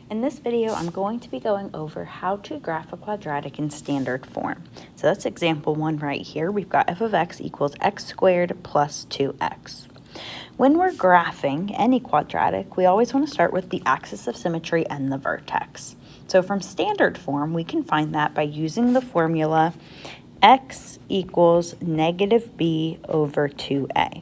In this video, I'm going to be going over how to graph a quadratic in standard form. So that's example 1 right here. We've got f of x equals x squared plus 2x. When we're graphing any quadratic, we always want to start with the axis of symmetry and the vertex. So from standard form, we can find that by using the formula x equals negative b over 2a.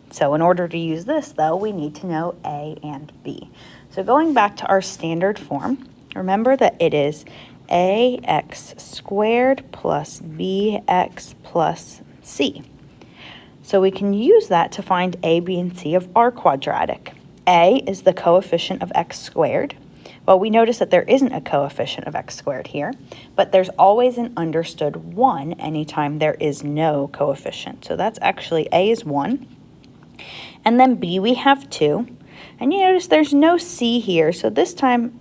So in order to use this, though, we need to know a and b. So going back to our standard form, remember that it is ax squared plus bx plus c. So we can use that to find a, b, and c of our quadratic. A is the coefficient of x squared. Well, we notice that there isn't a coefficient of x squared here, but there's always an understood 1 anytime there is no coefficient. So that's actually a is 1. And then b, we have 2. And you notice there's no c here, so this time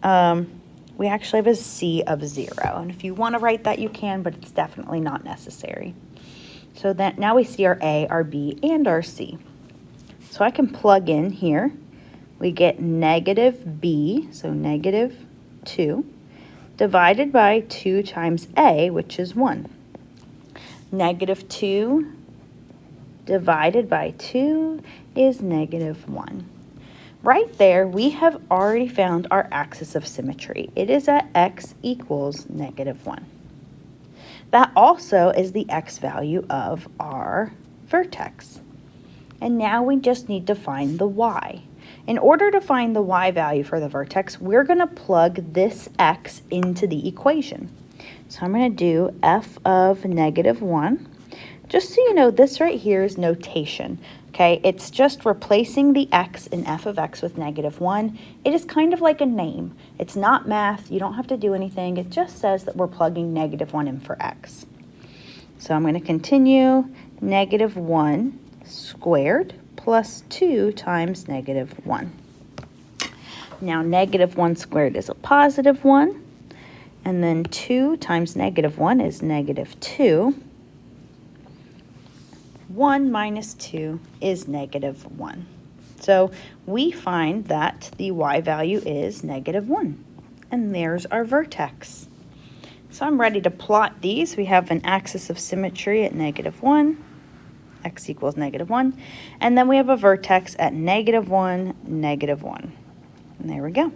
we actually have a c of 0. And if you want to write that, you can, but it's definitely not necessary. So that now we see our a, our b, and our c. So I can plug in here. We get negative b, so negative 2, divided by 2 times a, which is 1. Negative 2 divided by 2 is negative 1. Right there, we have already found our axis of symmetry. It is at x equals negative 1. That also is the x value of our vertex. And now we just need to find the y. In order to find the y value for the vertex, we're going to plug this x into the equation. So I'm going to do f of negative 1. Just so you know, this right here is notation. Okay, it's just replacing the x in f of x with negative 1. It is kind of like a name. It's not math. You don't have to do anything. It just says that we're plugging negative 1 in for x. So I'm going to continue negative 1 squared plus 2 times negative 1. Now negative 1 squared is a positive 1. And then 2 times negative 1 is negative 2. 1 minus 2 is negative 1. So we find that the y value is negative 1. And there's our vertex. So I'm ready to plot these. We have an axis of symmetry at negative 1. X equals negative 1. And then we have a vertex at negative 1, negative 1. And there we go.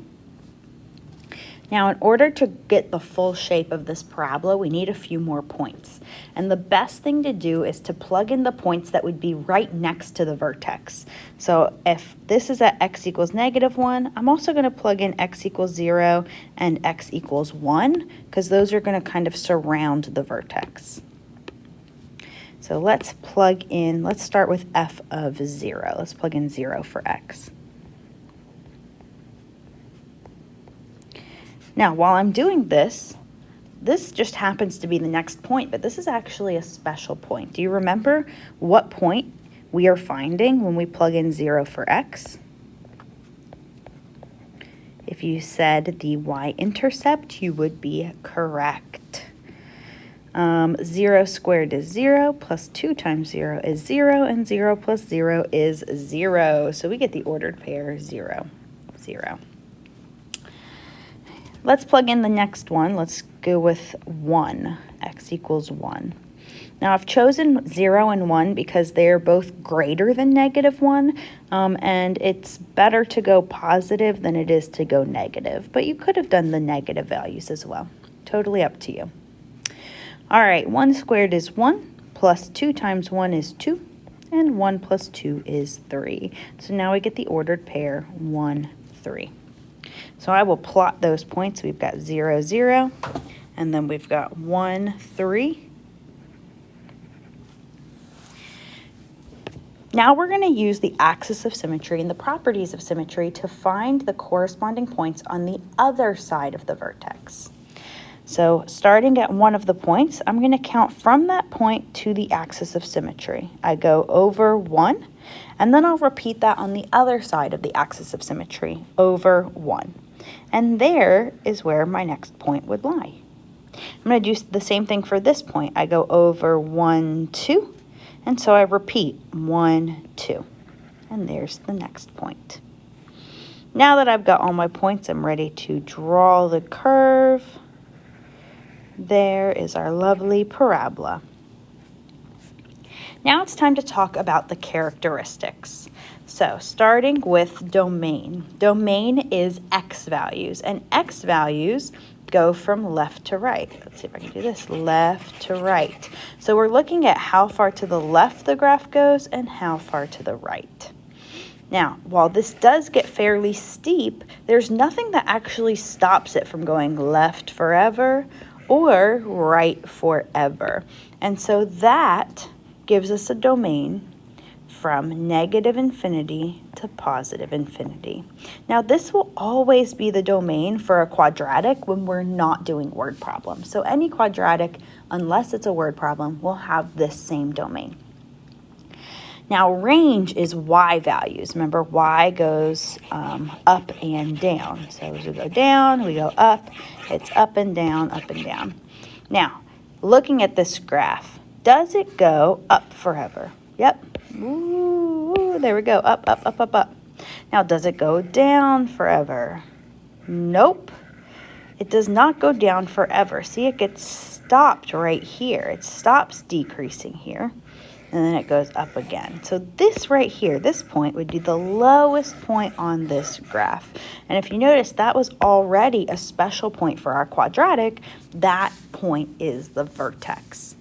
Now, in order to get the full shape of this parabola, we need a few more points. And the best thing to do is to plug in the points that would be right next to the vertex. So if this is at x equals negative 1, I'm also going to plug in x equals 0 and x equals 1, because those are going to kind of surround the vertex. So let's plug in, let's start with f of 0. Let's plug in 0 for x. Now, while I'm doing this, this just happens to be the next point, but this is actually a special point. Do you remember what point we are finding when we plug in 0 for x? If you said the y-intercept, you would be correct. 0 squared is 0, plus 2 times 0 is 0, and 0 plus 0 is 0. So we get the ordered pair 0, 0. Let's plug in the next one. Let's go with 1, x equals 1. Now I've chosen 0 and 1 because they're both greater than negative 1, and it's better to go positive than it is to go negative. But you could have done the negative values as well. Totally up to you. All right, 1 squared is 1, plus 2 times 1 is 2, and 1 plus 2 is 3. So now we get the ordered pair 1, 3. So I will plot those points. We've got 0, 0, and then we've got 1, 3. Now we're going to use the axis of symmetry and the properties of symmetry to find the corresponding points on the other side of the vertex. So starting at one of the points, I'm going to count from that point to the axis of symmetry. I go over 1, and then I'll repeat that on the other side of the axis of symmetry, over 1. And there is where my next point would lie. I'm going to do the same thing for this point. I go over 1, 2, and so I repeat 1, 2. And there's the next point. Now that I've got all my points, I'm ready to draw the curve. There is our lovely parabola. Now it's time to talk about the characteristics. So starting with domain. Domain is x values, and x values go from left to right. Let's see if I can do this, left to right. So we're looking at how far to the left the graph goes and how far to the right. Now, while this does get fairly steep, there's nothing that actually stops it from going left forever or right forever. And so that gives us a domain from negative infinity to positive infinity. Now, this will always be the domain for a quadratic when we're not doing word problems. So any quadratic, unless it's a word problem, will have this same domain. Now, range is y values. Remember, y goes up and down. So as we go down, we go up. It's up and down, up and down. Now, looking at this graph, does it go up forever? Yep. Ooh, there we go. Up, up, up, up, up. Now, does it go down forever? Nope. It does not go down forever. See, it gets stopped right here. It stops decreasing here. And then it goes up again. So this right here, this point would be the lowest point on this graph. And if you notice, that was already a special point for our quadratic. That point is the vertex.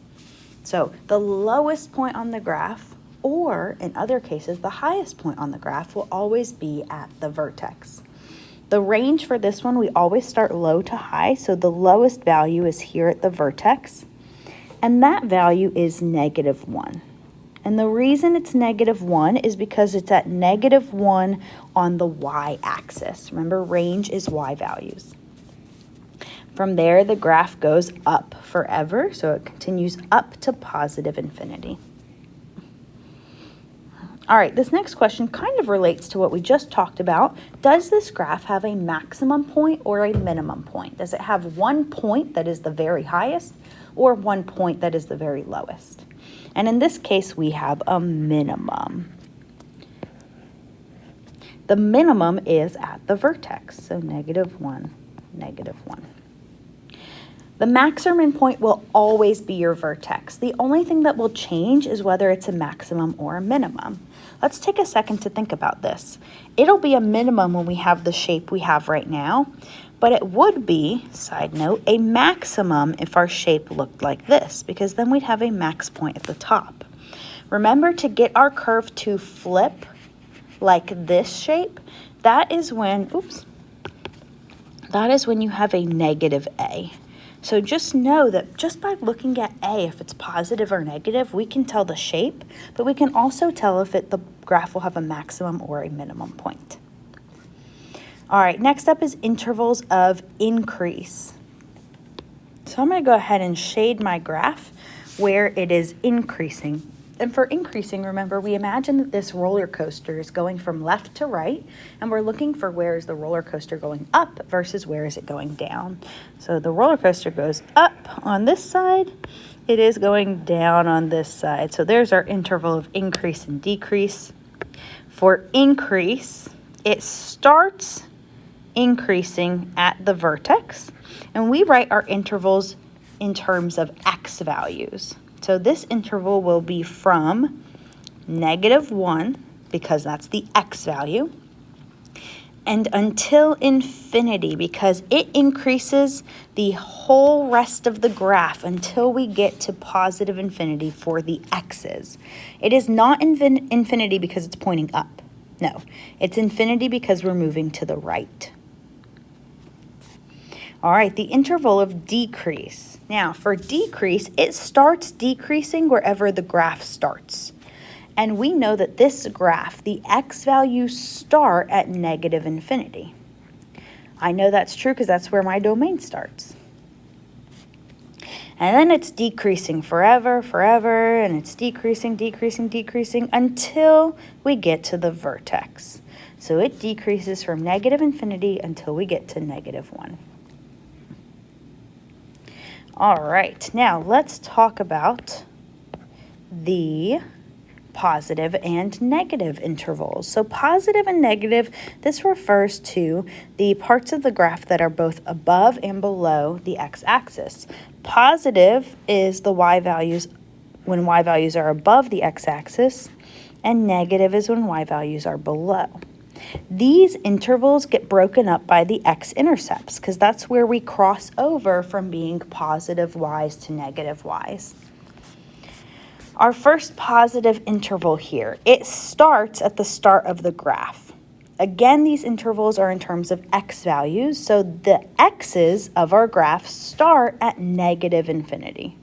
So the lowest point on the graph, or in other cases, the highest point on the graph will always be at the vertex. The range for this one, we always start low to high. So the lowest value is here at the vertex. And that value is -1. And the reason it's -1 is because it's at -1 on the y-axis. Remember, range is y values. From there, the graph goes up forever, so it continues up to positive infinity. All right, this next question kind of relates to what we just talked about. Does this graph have a maximum point or a minimum point? Does it have one point that is the very highest or one point that is the very lowest? And in this case, we have a minimum. The minimum is at the vertex, so -1, -1. The maximum point will always be your vertex. The only thing that will change is whether it's a maximum or a minimum. Let's take a second to think about this. It'll be a minimum when we have the shape we have right now, but it would be, side note, a maximum if our shape looked like this, because then we'd have a max point at the top. Remember, to get our curve to flip like this shape, that is when you have a -a. So just know that just by looking at A, if it's positive or negative, we can tell the shape, but we can also tell if the graph will have a maximum or a minimum point. All right, next up is intervals of increase. So I'm going to go ahead and shade my graph where it is increasing. And for increasing, remember, we imagine that this roller coaster is going from left to right, and we're looking for where is the roller coaster going up versus where is it going down. So the roller coaster goes up on this side, it is going down on this side. So there's our interval of increase and decrease. For increase, it starts increasing at the vertex, and we write our intervals in terms of x values. So this interval will be from -1, because that's the x value, and until infinity, because it increases the whole rest of the graph until we get to positive infinity for the x's. It is not infinity because it's pointing up. No, it's infinity because we're moving to the right. All right, the interval of decrease. Now, for decrease, it starts decreasing wherever the graph starts. And we know that this graph, the x values start at -infinity. I know that's true because that's where my domain starts. And then it's decreasing forever, and it's decreasing until we get to the vertex. So it decreases from -infinity until we get to -1. All right, now let's talk about the positive and negative intervals. So positive and negative, this refers to the parts of the graph that are both above and below the x-axis. Positive is the y values when y values are above the x-axis, and negative is when y values are below. These intervals get broken up by the x-intercepts because that's where we cross over from being positive y's to negative y's. Our first positive interval here, it starts at the start of the graph. Again, these intervals are in terms of x values, so the x's of our graph start at negative infinity.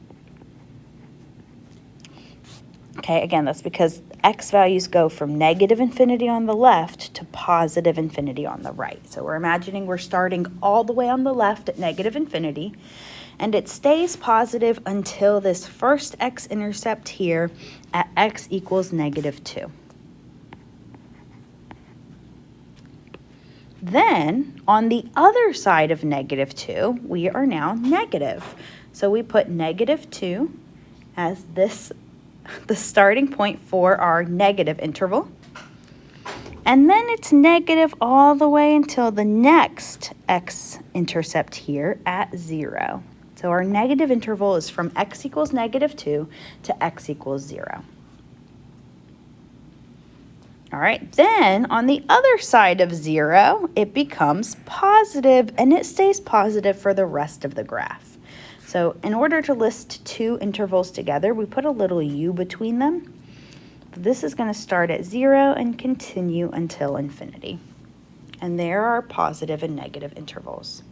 Okay, again, that's because x values go from negative infinity on the left to positive infinity on the right. So we're imagining we're starting all the way on the left at negative infinity, and it stays positive until this first x-intercept here at x equals -2. Then, on the other side of -2, we are now negative. So we put -2 as the starting point for our negative interval. And then it's negative all the way until the next x-intercept here at 0. So our negative interval is from x equals -2 to x equals 0. All right, then on the other side of 0, it becomes positive, and it stays positive for the rest of the graph. So in order to list two intervals together, we put a little u between them. This is going to start at 0 and continue until infinity. And there are positive and negative intervals.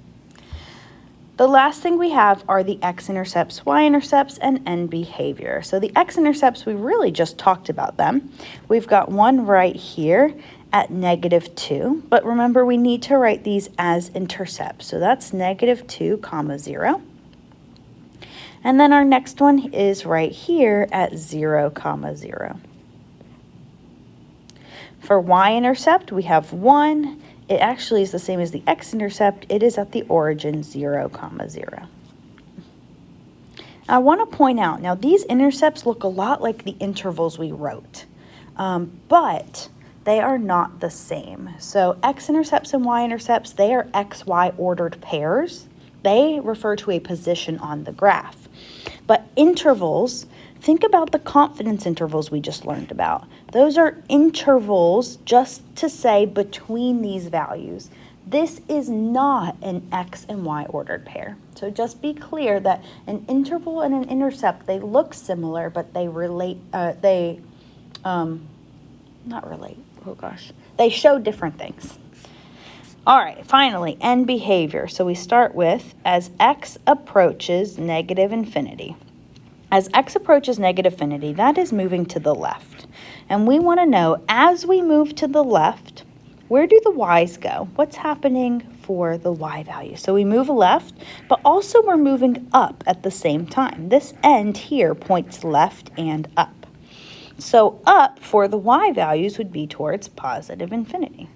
The last thing we have are the x-intercepts, y-intercepts, and end behavior. So the x-intercepts, we really just talked about them. We've got one right here at -2, but remember we need to write these as intercepts. So that's -2, 0. And then our next one is right here at 0, 0. For y-intercept, we have 1. It actually is the same as the x-intercept. It is at the origin 0, 0. I want to point out, now these intercepts look a lot like the intervals we wrote, but they are not the same. So x-intercepts and y-intercepts, they are x-y ordered pairs. They refer to a position on the graph. But intervals, think about the confidence intervals we just learned about. Those are intervals just to say between these values. This is not an x and y ordered pair. So just be clear that an interval and an intercept, they look similar, but they they show different things. All right, finally, end behavior. So we start with as x approaches -infinity. As x approaches -infinity, that is moving to the left. And we want to know, as we move to the left, where do the y's go? What's happening for the y value? So we move left, but also we're moving up at the same time. This end here points left and up. So up for the y values would be towards positive infinity.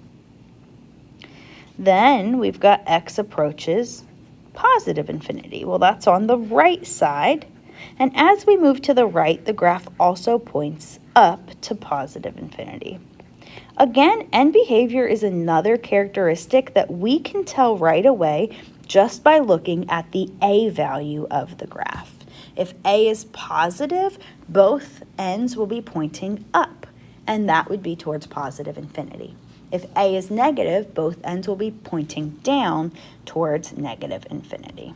Then we've got x approaches positive infinity. Well, that's on the right side. And as we move to the right, the graph also points up to positive infinity. Again, end behavior is another characteristic that we can tell right away just by looking at the a value of the graph. If a is positive, both ends will be pointing up, and that would be towards positive infinity. If a is negative, both ends will be pointing down towards negative infinity.